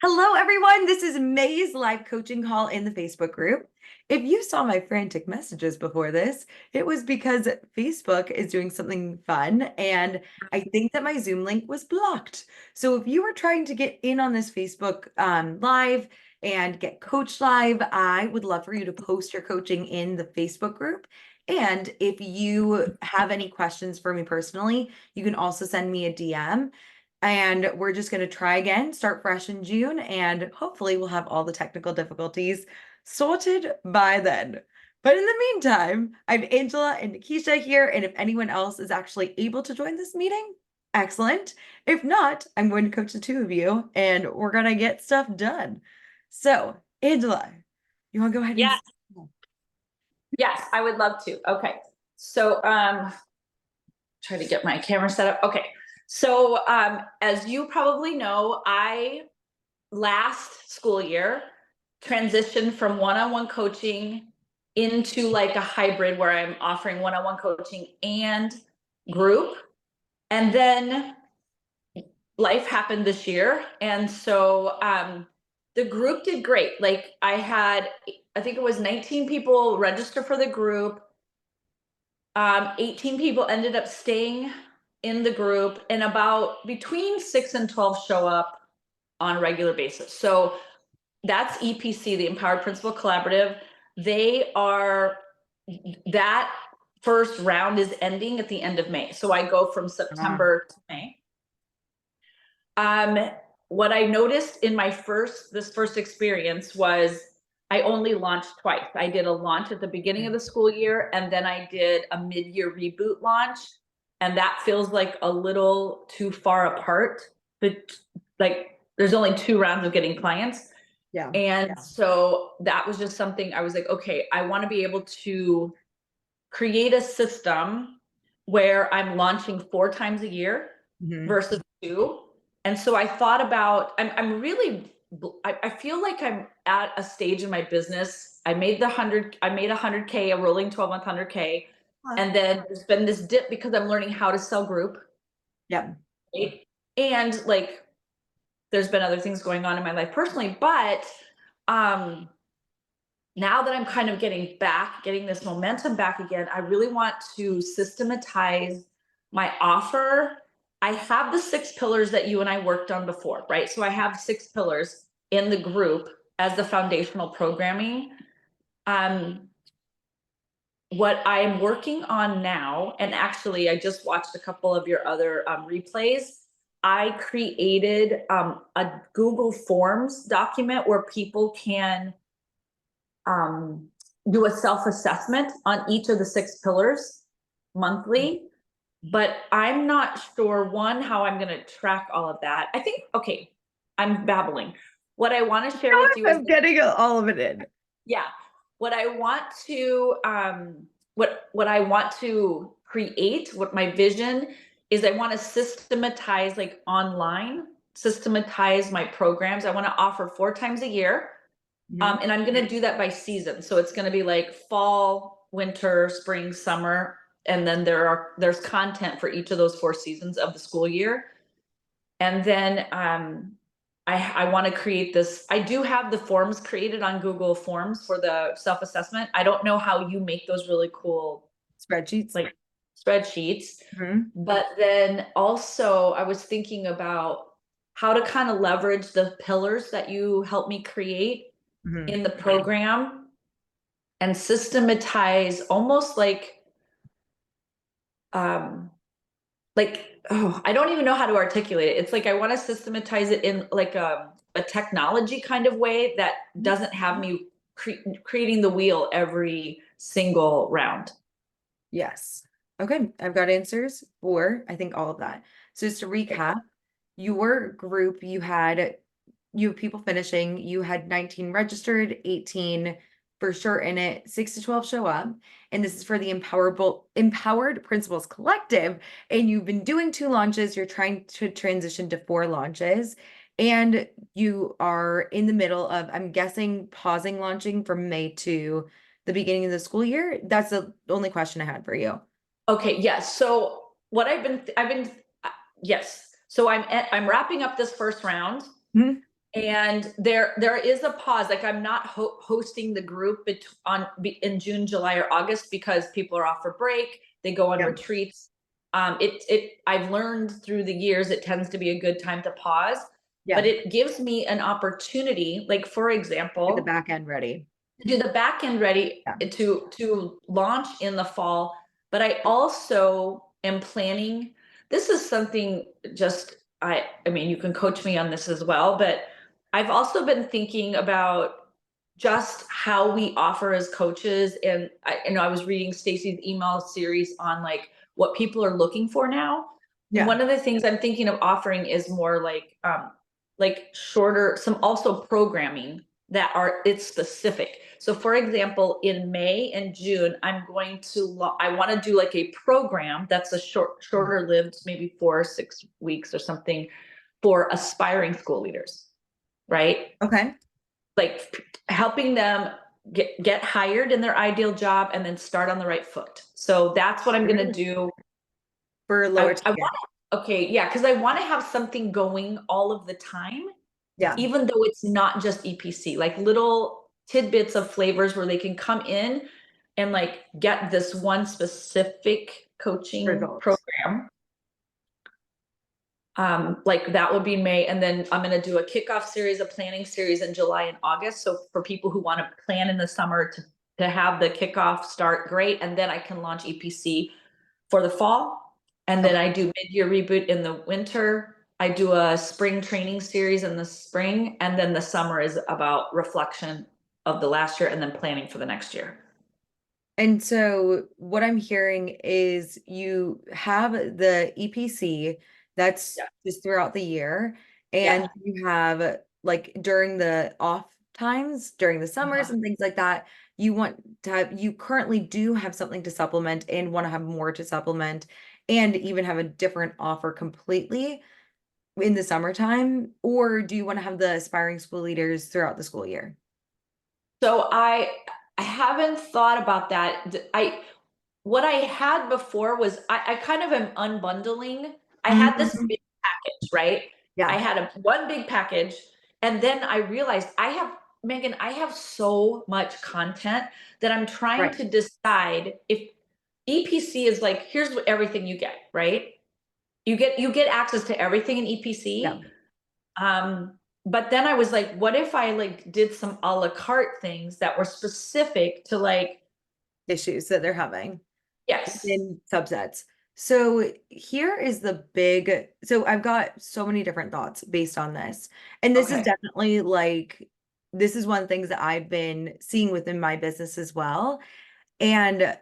Hello, everyone. This is May's live coaching call in the Facebook group. If you saw my frantic messages before this, it was because Facebook is doing something fun, and I think that my Zoom link was blocked. So if you are trying to get in on this Facebook live and get coached live, I would love for you to post your coaching in the Facebook group. And if you have any questions for me personally, you can also send me a DM. And we're just going to try again, start fresh in June, and hopefully we'll have all the technical difficulties sorted by then. But in the meantime, I'm Angela and Nikisha here, and if anyone else is actually able to join this meeting, excellent. If not, I'm going to coach the two of you, and we're going to get stuff done. So, Angela, you want to go ahead and Yes. Yes, I would love to. Okay. So, try to get my camera set up. Okay. So, as you probably know, I last school year transitioned from one-on-one coaching into like a hybrid where I'm offering one-on-one coaching and group. And then life happened this year. And so, the group did great. Like I think it was 19 people register for the group. 18 people ended up staying in the group, and about between 6 and 12 show up on a regular basis. So that's EPC, the Empowered Principal Collaborative. That first round is ending at the end of May. So I go from September to May. What I noticed in this first experience was I only launched twice. I did a launch at the beginning of the school year, and then I did a mid-year reboot launch. And that feels like a little too far apart. But like there's only 2 rounds of getting clients. Yeah. And so that was just something I was like, okay, I want to be able to create a system where I'm launching 4 times a year versus 2. And so I thought about, I feel like I'm at a stage in my business. I made 100K, a rolling 12-month 100K. And then there's been this dip because I'm learning how to sell group. Yeah. Right? And like, there's been other things going on in my life personally, but now that I'm kind of getting this momentum back again, I really want to systematize my offer. I have the 6 pillars that you and I worked on before, right? So I have 6 pillars in the group as the foundational programming. What I'm working on now, and actually I just watched a couple of your other replays. I created a Google Forms document where people can do a self-assessment on each of the 6 pillars monthly. But I'm not sure, one, how I'm going to track all of that. I think, okay, I'm babbling. What I want to share with you is getting all of it in. Yeah. What I want to what I want to create, what my vision is, I want to systematize systematize my programs. I want to offer 4 times a year. And I'm going to do that by season. So it's going to be like fall, winter, spring, summer, and then there's content for each of those 4 seasons of the school year. And then I want to create this. I do have the forms created on Google Forms for the self-assessment. I don't know how you make those really cool spreadsheets. But then also I was thinking about how to kind of leverage the pillars that you helped me create in the program and systematize almost like I don't even know how to articulate it. It's like I want to systematize it in like a technology kind of way that doesn't have me creating the wheel every single round. Yes. Okay, I've got answers for, I think, all of that. So just to recap, your group, you have people finishing, you had 19 registered, 18 for sure in it, 6 to 12 show up. And this is for the Empowered Principals Collective. And you've been doing 2 launches, you're trying to transition to 4 launches. And you are in the middle of, I'm guessing, pausing launching from May to the beginning of the school year. That's the only question I had for you. Okay, yes. So what yes. So I'm wrapping up this first round. And there is a pause. Like I'm not hosting the group in June, July, or August because people are off for break. They go on Yeah. retreats. I've learned through the years it tends to be a good time to pause, Yeah. but it gives me an opportunity. Like for Get the example, back end ready. to do the back end ready Yeah. to launch in the fall. But I also am planning. This is something just I mean, you can coach me on this as well, but I've also been thinking about just how we offer as coaches. And I was reading Stacy's email series on like what people are looking for now. And Yeah. one of the things I'm thinking of offering is more like shorter, some also programming that are it's specific. So for example, in May and June, I want to do like a program that's a shorter lived, maybe 4 or 6 weeks or something for aspiring school leaders, right? Okay. Like helping them get hired in their ideal job and then start on the right foot. So that's what I'm going to do. For lower I ticket. want okay, yeah, because I want to have something going all of the time, Yeah. even though it's not just EPC, like little tidbits of flavors where they can come in and like get this one specific coaching Results. program. Like that will be May, and then I'm going to do a kickoff series, a planning series in July and August. So for people who want to plan in the summer to have the kickoff start, great, and then I can launch EPC for the fall, and then I do mid-year reboot in the winter. I do a spring training series in the spring, and then the summer is about reflection of the last year and then planning for the next year. And so what I'm hearing is you have the EPC that's Yeah. just throughout the year, Yeah. and you have like during the off times, during the summers Uh-huh. and things like that, you currently do have something to supplement and want to have more to supplement and even have a different offer completely in the summertime, or do you want to have the aspiring school leaders throughout the school year? So I haven't thought about that. What I had before was I kind of am unbundling. I had this Mhm. big package, right? I Yeah, had one big package, and then I realized Megan, I have so much content that I'm trying right. to decide if EPC is like, here's everything you get, right? You get access to everything in Yeah. EPC. But then I was like, what if I like did some a la carte things that were specific to like, Issues that they're having yes, in subsets. So here is so I've got so many different thoughts based on this. And this is okay, definitely like, this is one of the things that I've been seeing within my business as well. And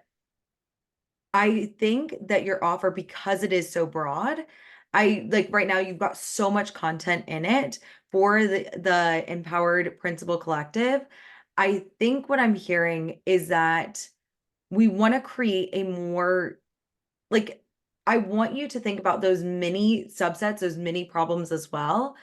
I think that your offer, because it is so broad, I like right now you've got so much content in it for the Empowered Principal Collective. I think what I'm hearing is that we want to create a more like I want you to think about those mini subsets, those mini problems as well.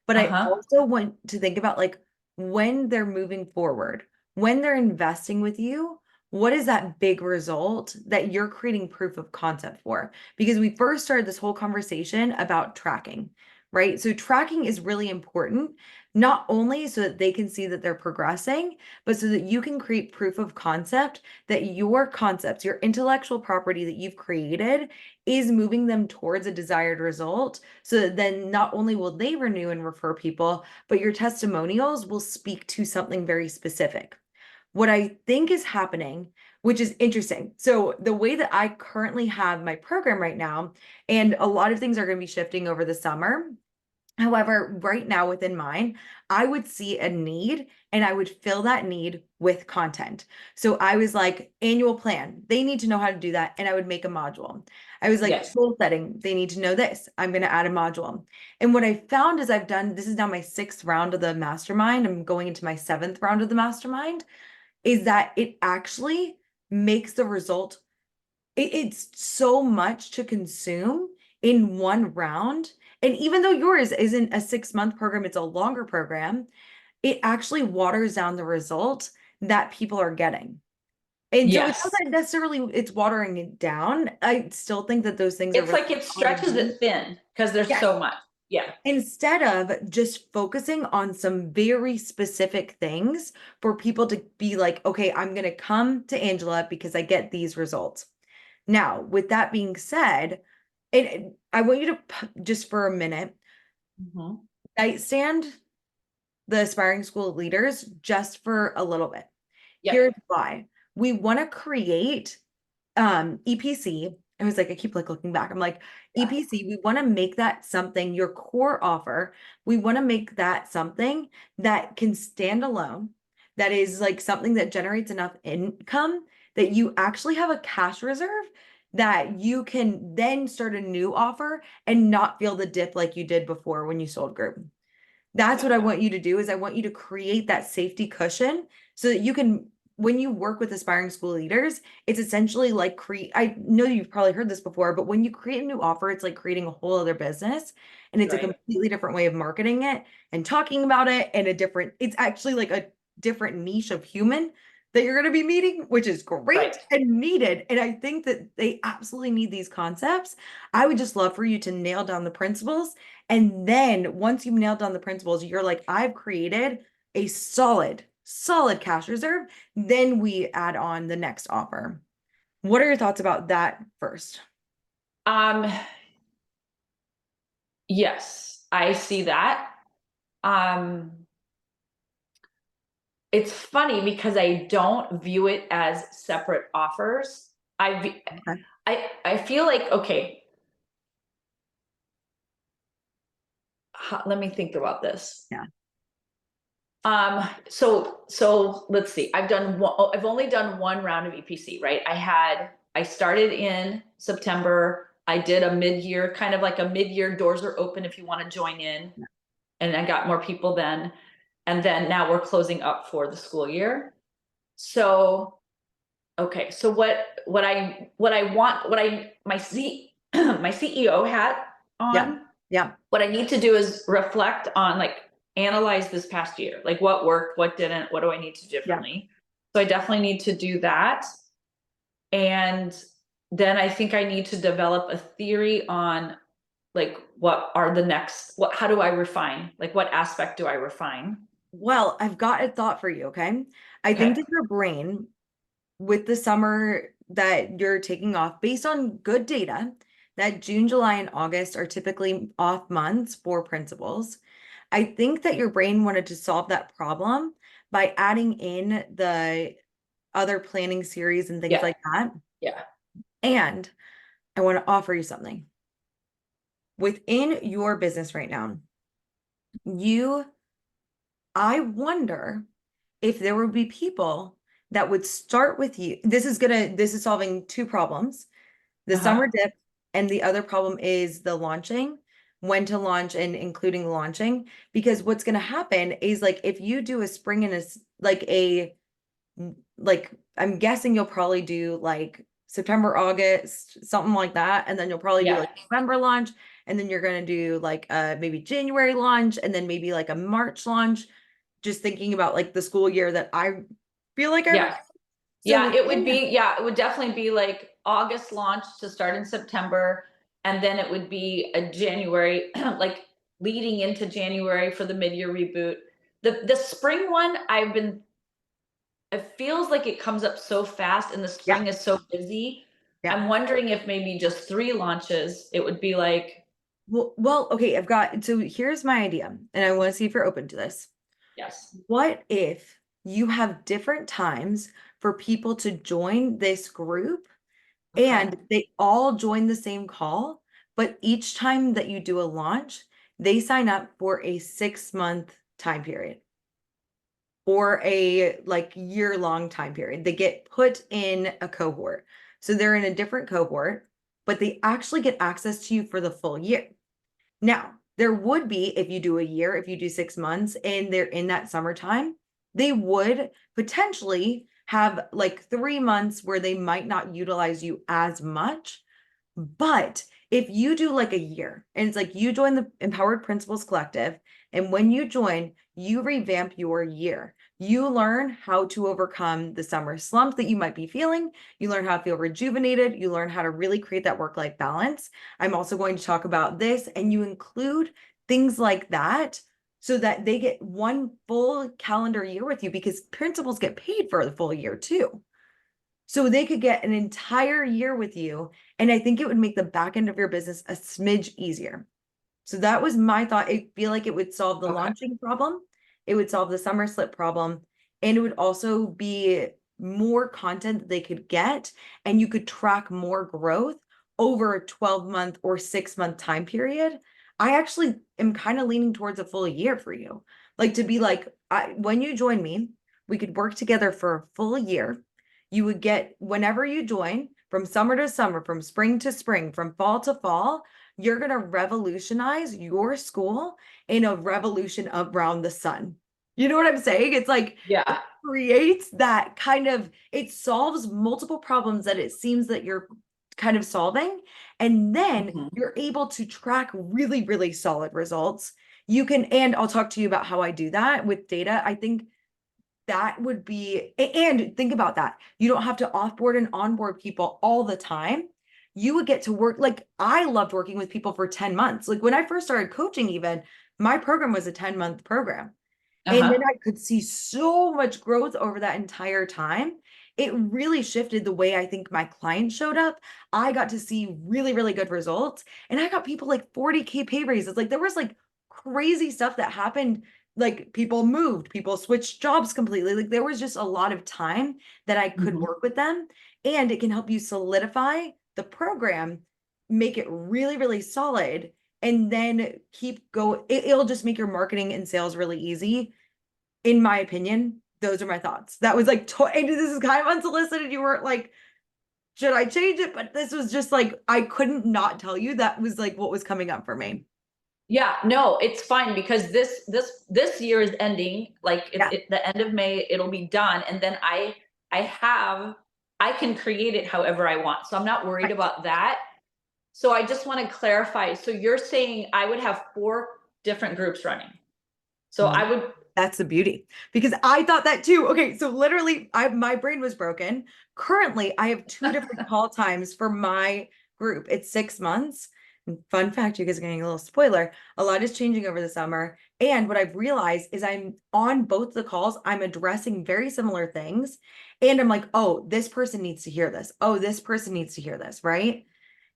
But I uh-huh, also want to think about like when they're moving forward, when they're investing with you, what is that big result that you're creating proof of concept for? Because we first started this whole conversation about tracking, right? So tracking is really important, not only so that they can see that they're progressing, but so that you can create proof of concept that your concepts, your intellectual property that you've created is moving them towards a desired result. So that then not only will they renew and refer people, but your testimonials will speak to something very specific. What I think is happening, which is interesting. So the way that I currently have my program right now, and a lot of things are going to be shifting over the summer. However, right now within mine, I would see a need and I would fill that need with content. So I was like, annual plan, they need to know how to do that. And I would make a module. I was like, yes, goal setting, they need to know this. I'm going to add a module. And what I found is this is now my 6th round of the mastermind. I'm going into my 7th round of the mastermind, is that it actually makes the result, it's so much to consume in one round. And even though yours isn't a 6-month program, it's a longer program, it actually waters down the result that people are getting. And so it yes. doesn't necessarily, it's watering it down. I still think that those things are It's really like it strong and stretches good. it thin because there's Yes, so much. Yeah. instead of just focusing on some very specific things for people to be like, okay, I'm going to come to Angela because I get these results. Now, with that being said, and I want you to just for a minute, Mhm. nightstand the aspiring school leaders just for a little bit. Yep. Here's why. We want to create EPC. I was like, I keep like looking back. I'm like, Yeah. EPC, we want to make that something, your core offer. We want to make that something that can stand alone, that is like something that generates enough income that you actually have a cash reserve that you can then start a new offer and not feel the dip like you did before when you sold group. That's what I want you to do is I want you to create that safety cushion so that you can when you work with aspiring school leaders, it's essentially like I know you've probably heard this before, but when you create a new offer, it's like creating a whole other business and it's a Right. completely different way of marketing it and talking about it and it's actually like a different niche of human that you're going to be meeting, which is great Right. and needed. And I think that they absolutely need these concepts. I would just love for you to nail down the principles. And then once you've nailed down the principles, you're like, I've created a solid cash reserve. Then we add on the next offer. What are your thoughts about that first? Um, yes, I see that. Um, it's funny because I don't view it as separate offers. Okay. I feel like, okay, let me think about this. Yeah. So let's see. I've only done one round of EPC, right? I started in September. I did a mid-year, kind of like a mid-year doors are open if you want to join in. Yeah. And I got more people then. And then now we're closing up for the school year. So, okay. So my CEO hat Yeah. on, Yeah. what I need to do is reflect on, like, analyze this past year, like what worked, what didn't, what do I need to do Yeah. differently. So I definitely need to do that. And then I think I need to develop a theory on, like, how do I refine? Like, what aspect do I refine? Well, I've got a thought for you. Okay. I think Okay. that your brain, with the summer that you're taking off, based on good data, that June, July, and August are typically off months for principals. I think that your brain wanted to solve that problem by adding in the other planning series and things Yeah. like that. Yeah. And I want to offer you something. Within your business right now, you, I wonder if there would be people that would start with you. This is solving two problems, the summer Uh-huh. dip, and the other problem is the launching, when to launch and including launching. Because what's going to happen is like if you do a spring and like I'm guessing you'll probably do like September, August, something like that. And then you'll probably do Yeah. like November launch. And then you're gonna do like maybe January launch and then maybe like a March launch. Just thinking about like the school year that I feel like Yeah. so It would definitely be like August launch to start in September. And then it would be a January, like leading into January for the mid-year reboot. The spring one, it feels like it comes up so fast and the yeah, spring is so busy. yeah. I'm wondering if maybe just 3 launches, it would be like, Well, okay, so here's my idea, and I want to see if you're open to this. yes. What if you have different times for people to join this group Okay. and they all join the same call, but each time that you do a launch, they sign up for a 6-month time period or a like year-long time period. They get put in a cohort. So they're in a different cohort, but they actually get access to you for the full year. Now, there would be, if you do a year, if you do 6 months and they're in that summertime, they would potentially have like 3 months where they might not utilize you as much. But if you do like a year and it's like you join the Empowered Principals Collective, and when you join, you revamp your year. You learn how to overcome the summer slump that you might be feeling. You learn how to feel rejuvenated. You learn how to really create that work life balance. I'm also going to talk about this, and you include things like that, so that they get one full calendar year with you, because principals get paid for the full year too. So they could get an entire year with you. And I think it would make the back end of your business a smidge easier. So that was my thought. I feel like it would solve the Okay. launching problem. It would solve the summer slip problem. And it would also be more content that they could get, and you could track more growth over a 12-month or 6-month time period. I actually am kind of leaning towards a full year for you. Like, to be like, when you join me, we could work together for a full year. You would get, whenever you join, from summer to summer, from spring to spring, from fall to fall, you're going to revolutionize your school in a revolution around the sun. You know what I'm saying? It's like, Yeah. creates that kind of, it solves multiple problems that it seems that you're kind of solving. And then Mhm. you're able to track really, really solid results. You can, and I'll talk to you about how I do that with data. I think that would be, and think about that. You don't have to offboard and onboard people all the time. You would get to work, like, I loved working with people for 10 months. Like, when I first started coaching, even my program was a 10-month program. And then Uh-huh. I could see so much growth over that entire time. It really shifted the way I think my clients showed up. I got to see really, really good results. And I got people like 40K pay raises. Like, there was like crazy stuff that happened. Like, people moved, people switched jobs completely. Like, there was just a lot of time that I could Mhm. work with them. And it can help you solidify the program, make it really, really solid, and then keep going. It'll just make your marketing and sales really easy. In my opinion, those are my thoughts. That was like, and this is kind of unsolicited. You weren't like, should I change it? But this was just like, I couldn't not tell you that was like what was coming up for me. Yeah, no, it's fine because this year is ending. Like Yeah. the end of May, it'll be done, and then I can create it however I want. So I'm not worried Right. about that. So I just want to clarify. So you're saying I would have 4 different groups running. So I would. That's the beauty, because I thought that too. Okay, so literally, my brain was broken. Currently, I have 2 different call times for my group. It's 6 months. And fun fact, you guys are getting a little spoiler. A lot is changing over the summer. And what I've realized is I'm on both the calls, I'm addressing very similar things. And I'm like, oh, this person needs to hear this. Oh, this person needs to hear this, right?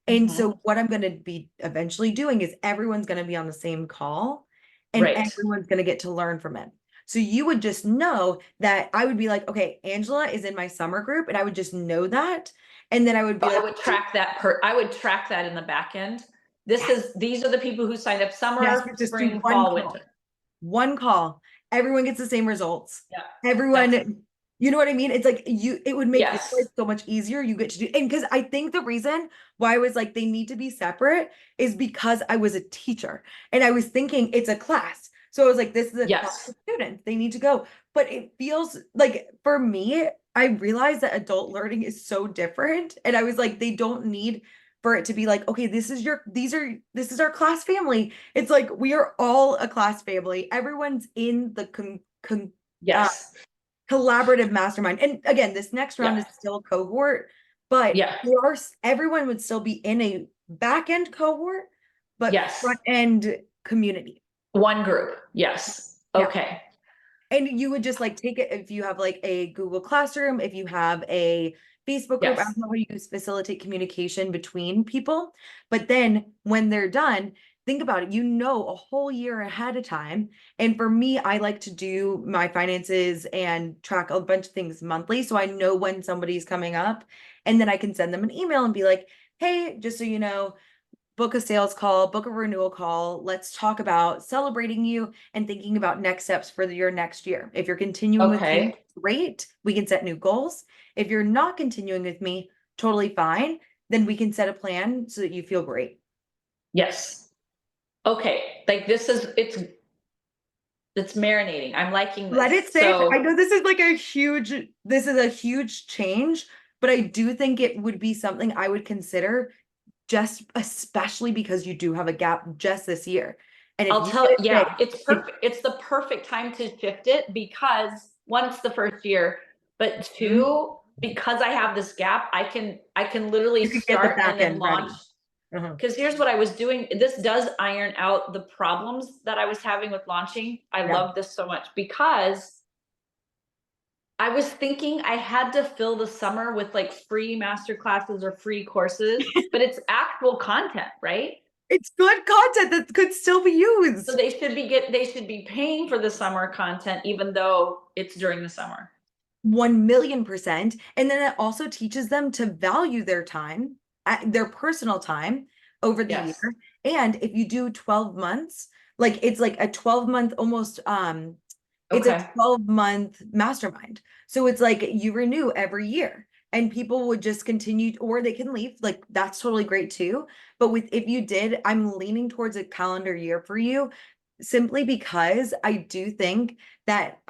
And Mhm. so what I'm going to be eventually doing is everyone's going to be on the same call, and Right. everyone's going to get to learn from it. So you would just know that I would be like, okay, Angela is in my summer group, and I would just know that. And then I would be I like, would track that I would track that in the back end. These are the people who signed up yes, summer, just do spring, one fall, call. winter. One call. Everyone gets the same results. Yeah. That's Everyone, you know what I mean? It's like it would make your life yes. so much easier. You get to do, and because I think the reason why I was like, they need to be separate is because I was a teacher and I was thinking it's a class. So I was like, this is a class Yes. of students. They need to go. But it feels like, for me, I realized that adult learning is so different. And I was like, they don't need for it to be like, okay, this is our class family. It's like, we are all a class family. Everyone's in the uh, Yes. collaborative mastermind. And again, this next round Yeah. is still a cohort, but Yeah. everyone would still be in a back end cohort, but Yes. front end community. One group. Yes. Yeah. Okay. And you would just like take it if you have like a Google Classroom, if you have a Facebook group. I Yes. don't know how you facilitate communication between people, but then when they're done, think about it. You know, a whole year ahead of time. And for me, I like to do my finances and track a bunch of things monthly, so I know when somebody's coming up, and then I can send them an email and be like, hey, just so you know, book a sales call, book a renewal call. Let's talk about celebrating you and thinking about next steps for your next year. If you're continuing with me, Okay. great. We can set new goals. If you're not continuing with me, totally fine. Then we can set a plan so that you feel great. Yes. Okay. Like it's marinating. I'm liking Let this. it sit. I So know this is a huge change, but I do think it would be something I would consider, just especially because you do have a gap just this year. And if I'll you tell, get it yeah, fixed, it's perfect. It's the perfect time to shift it because one, it's the first year, but Mhm. two, because I have this gap, I can literally You could get the start and back then end launch. ready. Uh-huh. Because here's what I was doing. This does iron out the problems that I was having with launching. I Yeah. love this so much because I was thinking I had to fill the summer with like free master classes or free courses, but it's actual content, right? It's good content that could still be used. So they should be paying for the summer content even though it's during the summer. 1,000,000%. And then it also teaches them to value their time, their personal time over the Yes. year. And if you do 12 months, like it's like a 12-month almost it's a Okay. 12-month mastermind. So it's like you renew every year and people would just continue or they can leave. Like that's totally great too. But with if you did, I'm leaning towards a calendar year for you simply because I do think that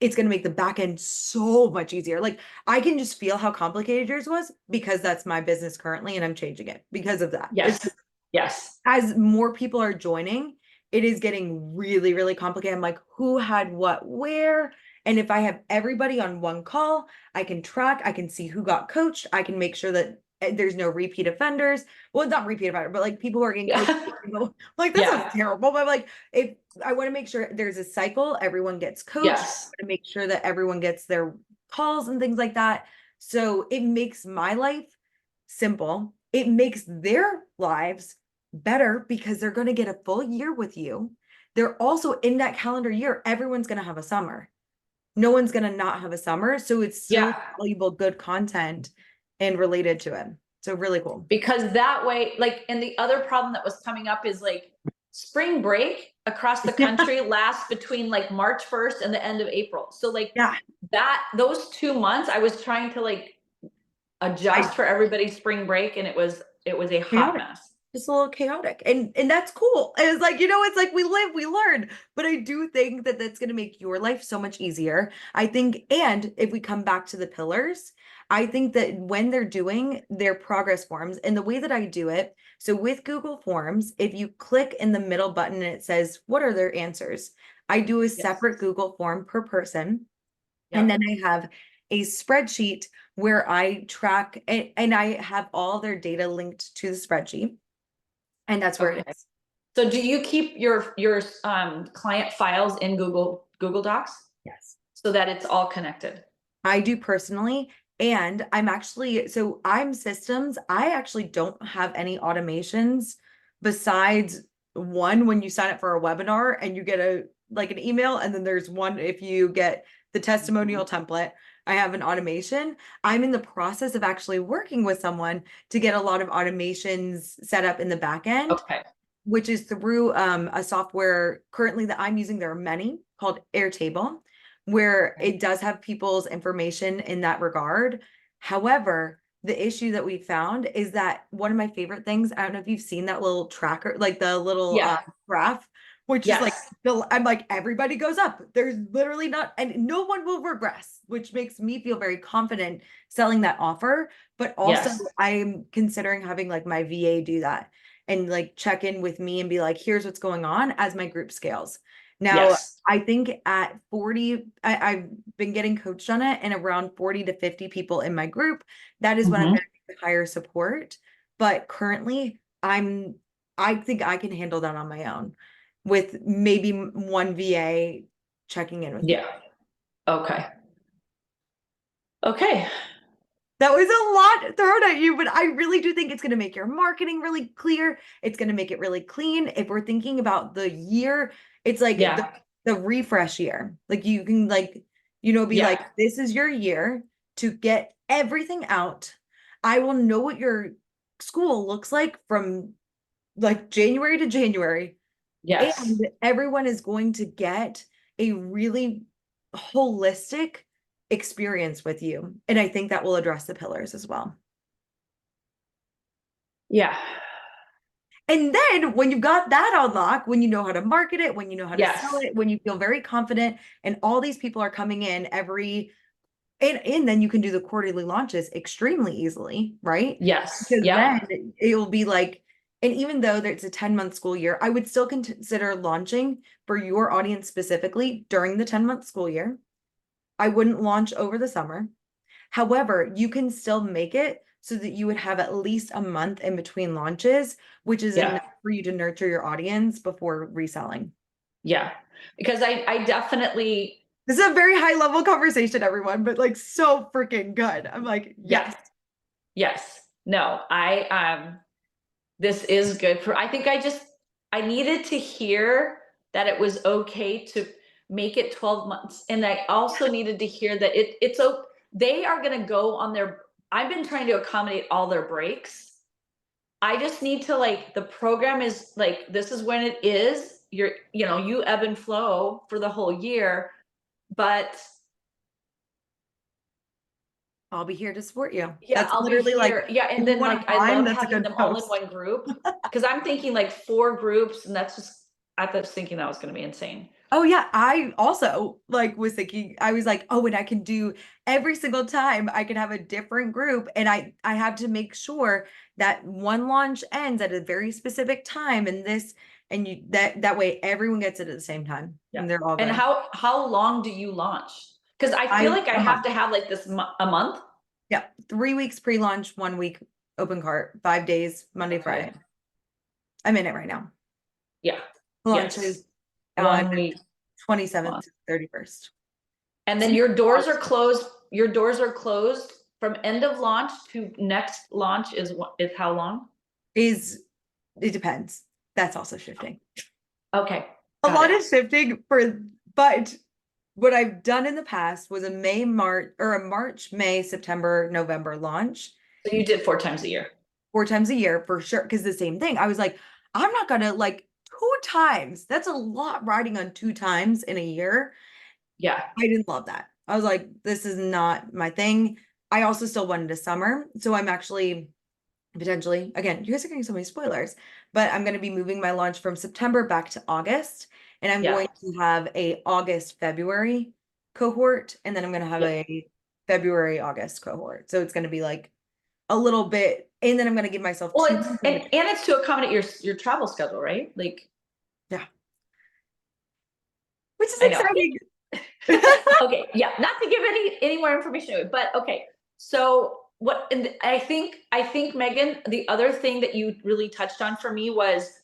it's going to make the back end so much easier. Like I can just feel how complicated yours was because that's my business currently and I'm changing it because of that. It's Yes. Yes. as more people are joining, it is getting really, really complicated. I'm like, who had what where? And if I have everybody on one call, I can track, I can see who got coached, I can make sure that there's no repeat offenders. Well, not repeat offender, but like people who are getting coached. Like, this Yeah. is terrible. But I'm like, if I want to make sure there's a cycle, everyone gets coached, Yes. to make sure that everyone gets their calls and things like that. So it makes my life simple. It makes their lives better because they're going to get a full year with you. They're also in that calendar year, everyone's going to have a summer. No one's going to not have a summer. So it's still Yeah. valuable, good content and related to it. So really cool. Because that way, like, and the other problem that was coming up is like spring break across the country lasts between like March 1st and the end of April. So like Yeah. those 2 months, I was trying to like adjust for everybody's spring break, and it was a hot Chaotic. mess. Just a little chaotic, and that's cool. It's like, it's like we live, we learn. But I do think that that's going to make your life so much easier. I think, and if we come back to the pillars, I think that when they're doing their progress forms and the way that I do it, so with Google Forms, if you click in the middle button and it says, what are their answers? I do a separate Google form per person. And Yep. then I have a spreadsheet where I track and I have all their data linked to the spreadsheet. And that's where it Okay. is. So do you keep your client files in Google Docs Yes. so that it's all connected? I do personally. And I'm systems. I actually don't have any automations besides one when you sign up for a webinar and you get an email. And then there's one if you get the testimonial template. I have an automation. I'm in the process of actually working with someone to get a lot of automations set up in the back end. Okay. Which is through a software currently that I'm using. There are many called Airtable, where it does have people's information in that regard. However, the issue that we found is that one of my favorite things, I don't know if you've seen that little tracker, like the little graph, which is like, I'm like, everybody goes up. There's literally not, and no one will regress, which makes me feel very confident selling that offer. But also I'm considering having like my VA do that and like check in with me and be like, here's what's going on as my group scales. Now, I think at 40, I've been getting coached on it and around 40 to 50 people in my group. That is when I'm going to hire support. But currently I think I can handle that on my own with maybe one VA checking in with me. Okay. Okay. That was a lot thrown at you, but I really do think it's going to make your marketing really clear. It's going to make it really clean. If we're thinking about the year, it's like the refresh year. Like you can be like, this is your year to get everything out. I will know what your school looks like from like January to January. And everyone is going to get a really holistic experience with you. And I think that will address the pillars as well. Yeah. And then when you've got that on lock, when you know how to market it, when you know how to sell it, when you feel very confident and all these people are coming in and then you can do the quarterly launches extremely easily, right? Yes. Because then it will be like, and even though it's a 10-month school year, I would still consider launching for your audience specifically during the 10-month school year. I wouldn't launch over the summer. However, you can still make it so that you would have at least a month in between launches, which is Yeah. enough for you to nurture your audience before reselling. Yeah, because I definitely, This is a very high level conversation, everyone, but like so freaking good. I'm like, yes. yes, no, this is good for, I think I needed to hear that it was okay to make it 12 months. And I also needed to hear that they are gonna go on their, I've been trying to accommodate all their breaks. I just need to, like, the program is like, this is when it is, you ebb and flow for the whole year, but I'll be here to support you. yeah, That's I'll be literally like, here. Yeah, if and you then want like a I rhyme, love that's a having good them all in post. one group because I'm thinking like 4 groups, and that's just, I was thinking that was going to be insane. Oh yeah, I also like was thinking, I was like, oh, and I can do every single time I can have a different group, and I have to make sure that one launch ends at a very specific time, and this and you that way everyone gets it at the same time, Yeah. and they're all And good. how long do you launch? Because I feel like I A have month. to have like this a month. Yeah, 3 weeks pre-launch, 1 week open cart, 5 days, Monday, Okay. Friday. I'm in it right now. Yeah. Launch Yes. is on 1 week. 27th to 31st. And So then your doors are closed. Your doors are closed from end of launch to next launch is how long? is it depends. That's also shifting. Okay. A Got lot it. is shifting but what I've done in the past was a May, March, or a March, May, September, November launch So you did 4 times a year. 4 times a year for sure. Cause the same thing. I was like, I'm not gonna like 2 times. That's a lot riding on 2 times in a year. Yeah. I didn't love that. I was like, this is not my thing. I also still wanted a summer. So I'm actually potentially, again, you guys are getting so many spoilers, but I'm going to be moving my launch from September back to August. And I'm Yeah. going to have a August, February cohort. And then I'm going to have Yeah. a February, August cohort. So it's going to be like a little bit. And then I'm going to give myself Well, 2 it's months and it's to accommodate your travel schedule, right? Like, yeah, which is I know. exciting. Okay, yeah, not to give any more information away, but okay. So what, and I think Megan, the other thing that you really touched on for me was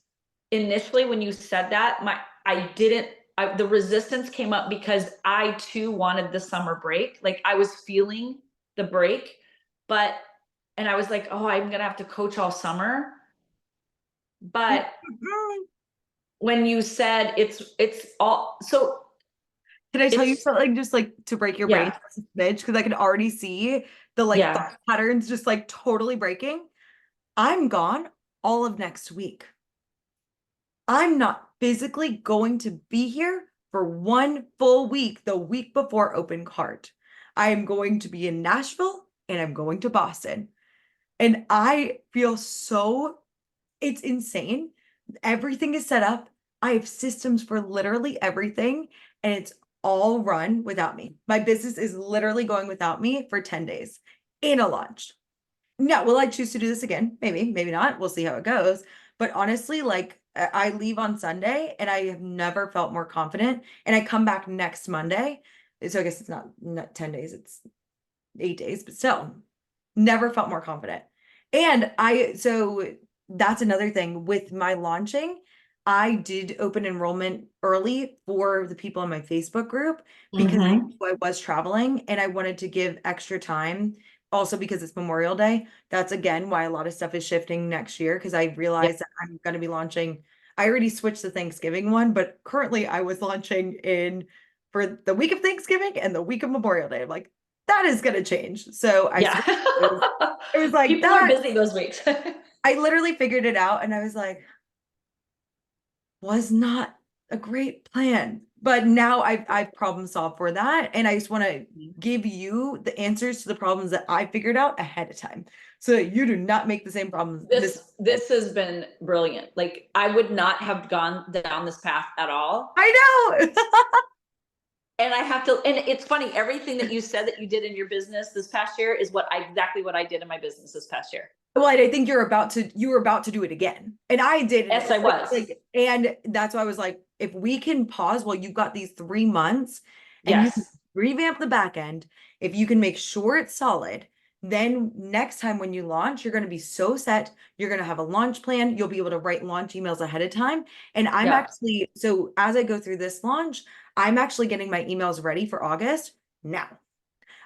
initially when you said that, I didn't the resistance came up because I too wanted the summer break. Like I was feeling the break, but and I was like, oh, I'm gonna have to coach all summer. But when you said it's all, so Can I tell you it's, something just like to break your brain yeah, just a smidge? Because I can already see the like yeah. thought patterns just like totally breaking. I'm gone all of next week. I'm not physically going to be here for 1 full week, the week before open cart. I am going to be in Nashville and I'm going to Boston. And I feel so, it's insane. Everything is set up. I have systems for literally everything, and it's all run without me. My business is literally going without me for 10 days in a launch. Now, will I choose to do this again? Maybe, maybe not. We'll see how it goes. But honestly, like I leave on Sunday and I have never felt more confident. And I come back next Monday. So I guess it's not 10 days, it's 8 days, but still never felt more confident. And so that's another thing with my launching. I did open enrollment early for the people in my Facebook group because I Mhm. knew I was traveling and I wanted to give extra time. Also, because it's Memorial Day, that's again why a lot of stuff is shifting next year because I Yeah. realized that I'm going to be launching. I already switched the Thanksgiving one, but currently I was launching in for the week of Thanksgiving and the week of Memorial Day. I'm like, that is going to change. So I Yeah. switched those. It was like People are that. busy those weeks. I literally figured it out and I was like, was not a great plan. But now I've problem solved for that. And I just want to give you the answers to the problems that I figured out ahead of time. So that you do not make the same problems. This has been brilliant. Like I would not have gone down this path at all. I know. And I have to, and it's funny, everything that you said that you did in your business this past year is exactly what I did in my business this past year. Well, I think you were about to do it again. And I did Yes, it. I was. And that's why I was like, if we can pause while you've got these 3 months and you can Yes. revamp the back end, if you can make sure it's solid, then next time when you launch, you're going to be so set. You're going to have a launch plan. You'll be able to write launch emails ahead of time. And I'm Yeah. actually, so as I go through this launch, I'm actually getting my emails ready for August now.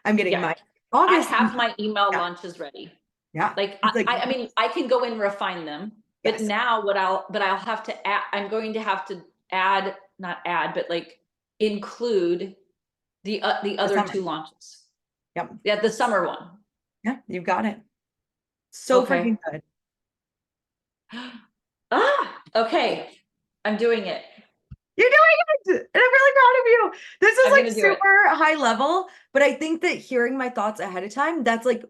I'm getting Yeah. my I August. have my email Yeah. launches ready. Yeah. Like, It's like, I mean, I can go and refine them, but yes, now but I'll have to add, I'm going to have to add, not add, but like include the the other summer. two launches. Yep. Yeah, the summer one. Yeah. You've got it. So Okay. freaking good. Okay. I'm doing it. You're doing it. And I'm really proud of you. This is I'm like gonna do it. super high level, but I think that hearing my thoughts ahead of time, that's like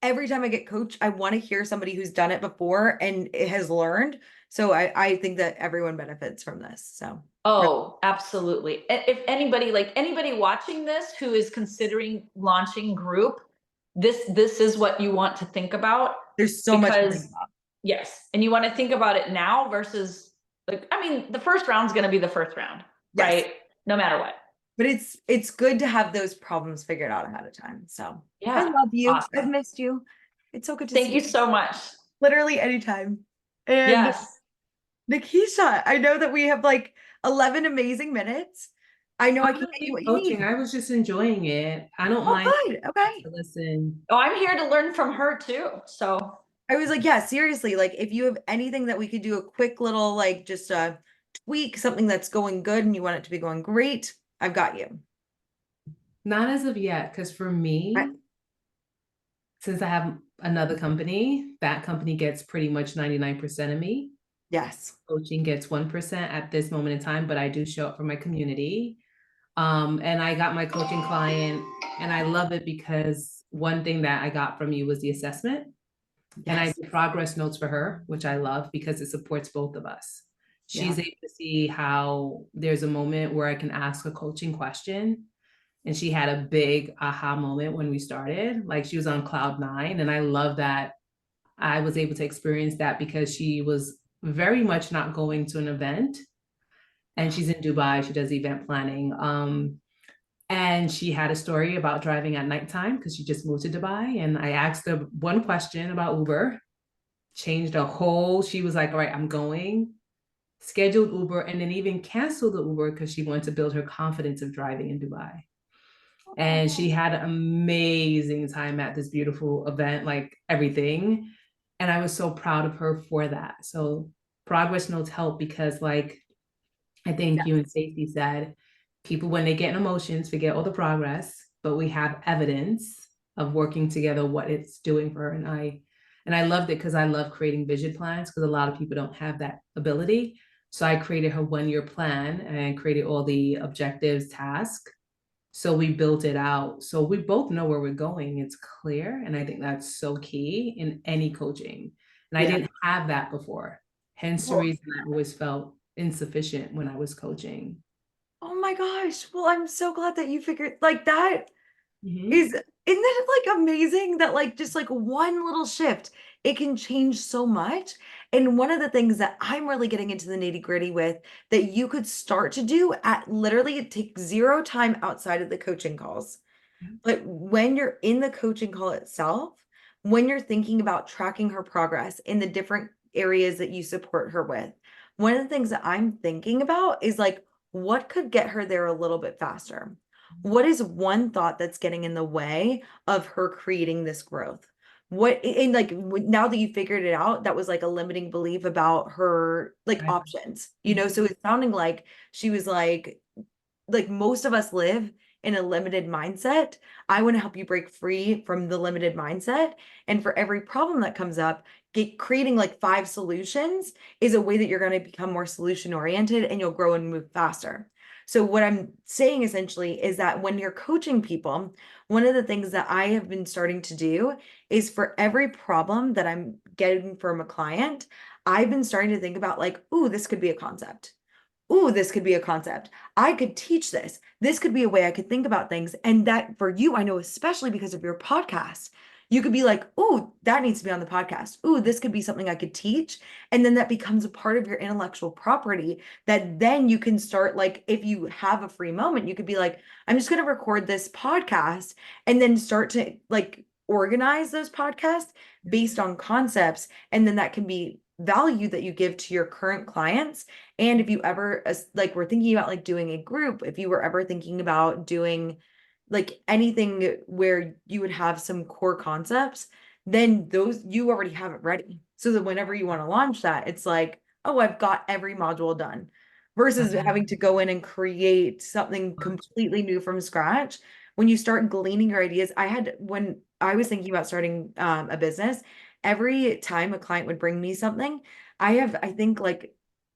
every time I get coached, I want to hear somebody who's done it before and it has learned. So I think that everyone benefits from this. So Oh, absolutely. If anybody, like anybody watching this who is considering launching group, this is what you want to think about, there's so much to think because about. yes, and you want to think about it now versus, like, I mean, the first round's going to be the first round, Yes. right? No matter what. But it's good to have those problems figured out ahead of time. So I Yeah. love you. I've Awesome. missed you. It's so good to Thank see you you. so much. Literally anytime. And Yes. Nikisha, I know that we have like 11 amazing minutes. I know I I don't can't get you need what you coaching. need. I was just enjoying it. I don't Oh, mind good. Okay. to listen. Oh, I'm here to learn from her too. So I was like, yeah, seriously, like if you have anything that we could do a quick little like just tweak something that's going good and you want it to be going great, I've got you. Not as of yet, because for I, me, since I have another company, that company gets pretty much 99% of me. yes. Coaching gets 1% at this moment in time, but I do show up for my community. And I got my coaching client, and I love it because one thing that I got from you was the assessment. And I Yes. do progress notes for her, which I love because it supports both of us. Yeah. She's able to see how there's a moment where I can ask a coaching question. And she had a big aha moment when we started. Like, she was on cloud nine. And I love that I was able to experience that because she was very much not going to an event. And she's in Dubai. She does event planning. And she had a story about driving at nighttime because she just moved to Dubai. And I asked her one question about Uber, changed a whole, she was like, all right, I'm going, scheduled Uber, and then even canceled the Uber because she wanted to build her confidence of driving in Dubai. And she had an amazing time at this beautiful event, like everything. And I was so proud of her for that. So progress notes help because, like, I think you and Stacey said, people, when they get in emotions, forget all the progress, but we have evidence of working together, what it's doing for her. And I loved it because I love creating vision plans because a lot of people don't have that ability. So I created her 1-year plan and created all the objectives, tasks. So we built it out. So we both know where we're going. It's clear. And I think that's so key in any coaching. And I Yeah. didn't have that before. Hence the Well, reason I always felt insufficient when I was coaching. oh my gosh. Well, I'm so glad that you figured like that. Mhm. Isn't it like amazing that like just like one little shift, it can change so much? And one of the things that I'm really getting into the nitty-gritty with that you could start to do at literally it takes zero time outside of the coaching calls. But when you're in the coaching call itself, when you're thinking about tracking her progress in the different areas that you support her with, one of the things that I'm thinking about is like, what could get her there a little bit faster? What is one thought that's getting in the way of her creating this growth? What, and like now that you figured it out, that was like a limiting belief about her like Right. options, you know? So it's sounding like she was like most of us live in a limited mindset. I want to help you break free from the limited mindset. And for every problem that comes up, creating like 5 solutions is a way that you're going to become more solution oriented and you'll grow and move faster. So, what I'm saying essentially is that when you're coaching people, one of the things that I have been starting to do is for every problem that I'm getting from a client, I've been starting to think about like, ooh, this could be a concept. Ooh, this could be a concept. I could teach this. This could be a way I could think about things. And that for you, I know, especially because of your podcast, you could be like, ooh, that needs to be on the podcast. Ooh, this could be something I could teach. And then that becomes a part of your intellectual property that then you can start, like, if you have a free moment, you could be like, I'm just going to record this podcast and then start to like organize those podcasts based on concepts, and then that can be value that you give to your current clients. And if you ever like we're thinking about like doing a group, if you were ever thinking about doing like anything where you would have some core concepts, then those you already have it ready. So that whenever you want to launch that, it's like, oh, I've got every module done versus having to go in and create something completely new from scratch. When you start gleaning your ideas, when I was thinking about starting a business, every time a client would bring me something, I think like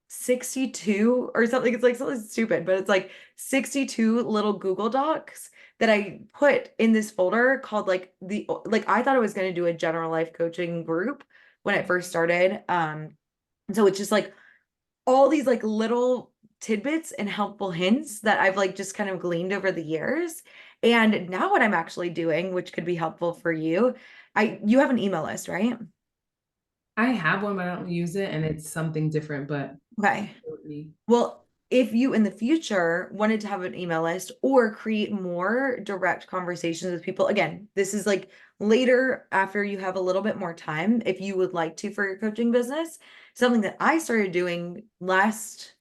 62 or something. It's like something stupid, but it's like 62 little Google Docs that I put in this folder called like I thought I was going to do a general life coaching group when it first started. So it's just like all these like little tidbits and helpful hints that I've like just kind of gleaned over the years. And now what I'm actually doing, which could be helpful for you, you have an email list, right? I have one, but I don't use it, and it's something different, but Okay. Well, if you in the future wanted to have an email list or create more direct conversations with people, again, this is like later after you have a little bit more time, if you would like to for your coaching business, something that I started doing last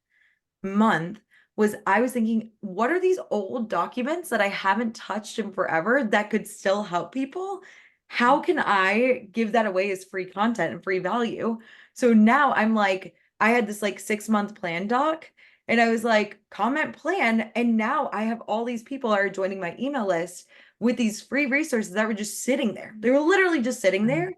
month was I was thinking, what are these old documents that I haven't touched in forever that could still help people? How can I give that away as free content and free value? So now I'm like, I had this like 6-month plan doc, and I was like, comment plan. And now I have all these people are joining my email list with these free resources that were just sitting there. They were literally just sitting there.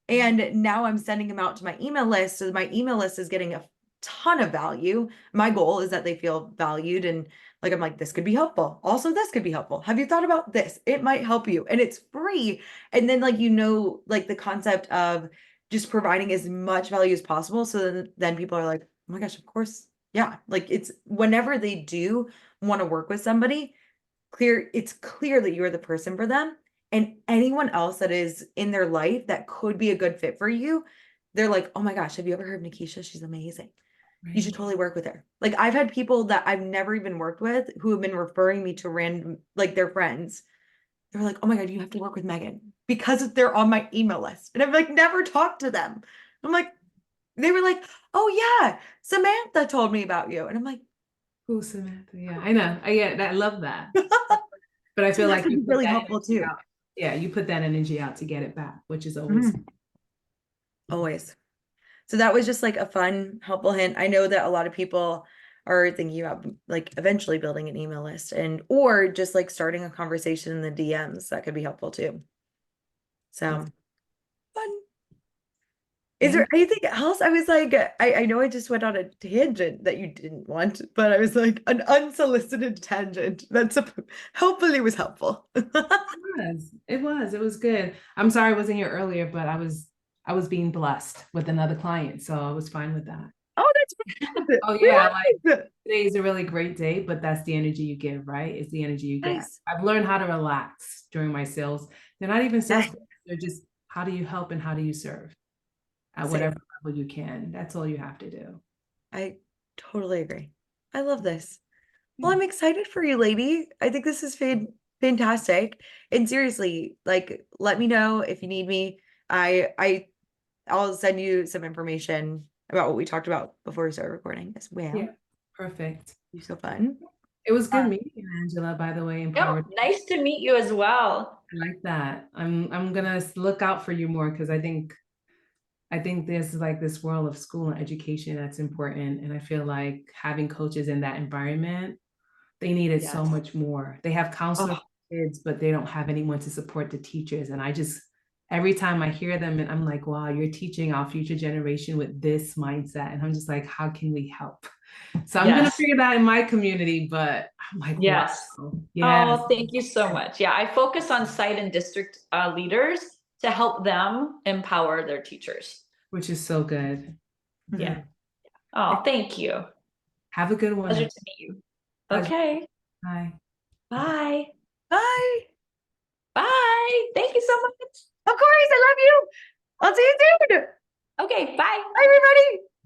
And now I'm sending them out to my email list. So my email list is getting a ton of value. My goal is that they feel valued, and like I'm like, this could be helpful. Also, this could be helpful. Have you thought about this? It might help you, and it's free. And then like like the concept of just providing as much value as possible. So then people are like, oh my gosh, of course. Yeah. Like it's whenever they do want to work with somebody, it's clear that you're the person for them. And anyone else that is in their life that could be a good fit for you, they're like, oh my gosh, have you ever heard of Nikisha? She's amazing. You should totally work with her. Like I've had people that I've never even worked with who have been referring me to random, like their friends. They're like, oh my God, you have to work with Megan because they're on my email list. And I've like never talked to them. I'm like, they were like, oh yeah, Samantha told me about you. And I'm like, Oh, Samantha. Yeah, I know. I get that. I love that. But I so feel that like could you be put really that helpful energy too. out. Yeah, you put that energy out to get it back, which is always Always. So that was just like a fun, helpful hint. I know that a lot of people are thinking about like eventually building an email list or just like starting a conversation in the DMs. That could be helpful too. So fun. Is there anything else? I was like, I know I just went on a tangent that you didn't want, but I was like an unsolicited tangent. Hopefully was helpful. It was good. I'm sorry I wasn't here earlier, but I was being blessed with another client, so I was fine with that. Oh, that's good. Oh yeah, like today is a really great day, but that's the energy you give, right? It's the energy you get. Nice. I've learned how to relax during my sales. They're not even sales, Nice. they're just how do you help and how do you serve at whatever level you can. That's all you have to do. I totally agree. I love this. Well, I'm excited for you, lady. I think this is fantastic. And seriously, like, let me know if you need me. I'll send you some information about what we talked about before we start recording as well. Yeah, perfect. You're so fun. It was good meeting you, Angela, by the way. Yep, nice to meet you as well. I like that. I'm gonna look out for you more because I think there's like this world of school and education that's important. And I feel like having coaches in that environment, they need it so much more. They have counselors for kids, but they don't have anyone to support the teachers. And every time I hear them, and I'm like, wow, you're teaching our future generation with this mindset. And I'm just like, how can we help? So I'm gonna figure that in my community, but I'm like, yes. Wow. Oh, thank you so much. Yeah, I focus on site and district leaders to help them empower their teachers. Which is so good. Yeah. Oh, thank you. Have a good one. Pleasure to meet you. Okay. Bye. Bye. Bye. Bye. Thank you so much. Of course, I love you. I'll see you soon. Okay, bye. Bye, everybody.